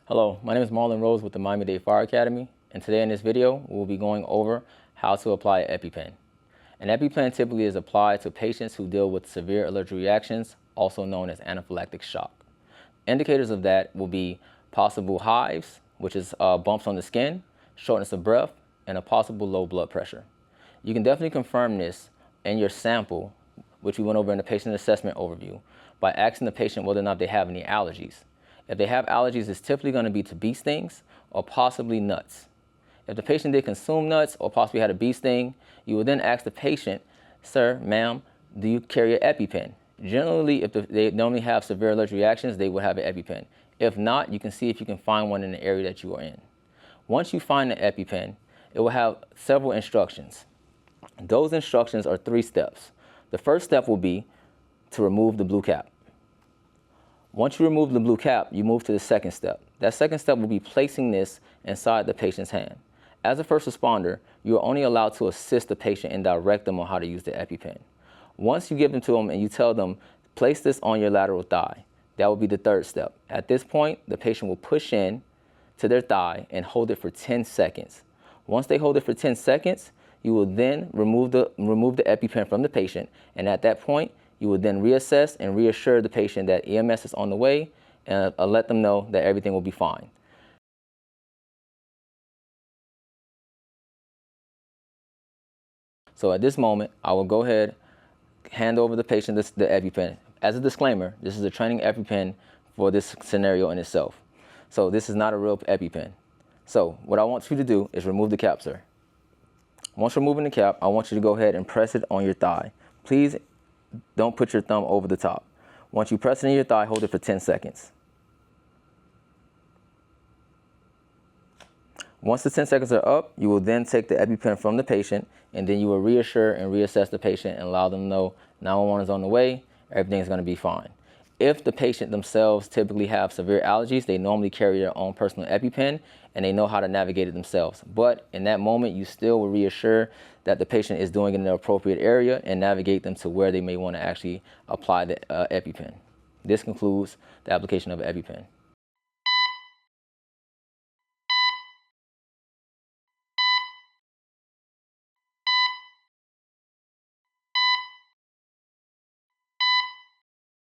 Hello, my name is Marlon Rose with the Miami-Dade Fire Academy, and today in this video we'll be going over how to apply an EpiPen. An EpiPen typically is applied to patients who deal with severe allergic reactions, also known as anaphylactic shock. Indicators of that will be possible hives, which is bumps on the skin, shortness of breath, and a possible low blood pressure. You can definitely confirm this in your sample, which we went over in the patient assessment overview, by asking the patient whether or not they have any allergies. If they have allergies, it's typically going to be to bee stings or possibly nuts. If the patient did consume nuts or possibly had a bee sting, you would then ask the patient, "Sir, ma'am, do you carry an EpiPen?" Generally, if they normally have severe allergic reactions, they would have an EpiPen. If not, you can see if you can find one in the area that you are in. Once you find the EpiPen, it will have several instructions. Those instructions are 3 steps. The first step will be to remove the blue cap. Once you remove the blue cap, you move to the second step. That second step will be placing this inside the patient's hand. As a first responder, you are only allowed to assist the patient and direct them on how to use the EpiPen. Once you give them to them and you tell them, place this on your lateral thigh, that will be the third step. At this point, the patient will push in to their thigh and hold it for 10 seconds. Once they hold it for 10 seconds, you will then remove the EpiPen from the patient, and at that point, you will then reassess and reassure the patient that EMS is on the way and let them know that everything will be fine. So at this moment, I will go ahead, hand over the patient the EpiPen. As a disclaimer, this is a training EpiPen for this scenario in itself. So this is not a real EpiPen. So what I want you to do is remove the cap, sir. Once removing the cap, I want you to go ahead and press it on your thigh. Please don't put your thumb over the top. Once you press it in your thigh, hold it for 10 seconds. Once the 10 seconds are up, you will then take the EpiPen from the patient, and then you will reassure and reassess the patient and allow them to know 911 is on the way, everything is going to be fine. If the patient themselves typically have severe allergies, they normally carry their own personal EpiPen and they know how to navigate it themselves. But in that moment, you still will reassure that the patient is doing it in the appropriate area and navigate them to where they may want to actually apply the EpiPen. This concludes the application of an EpiPen.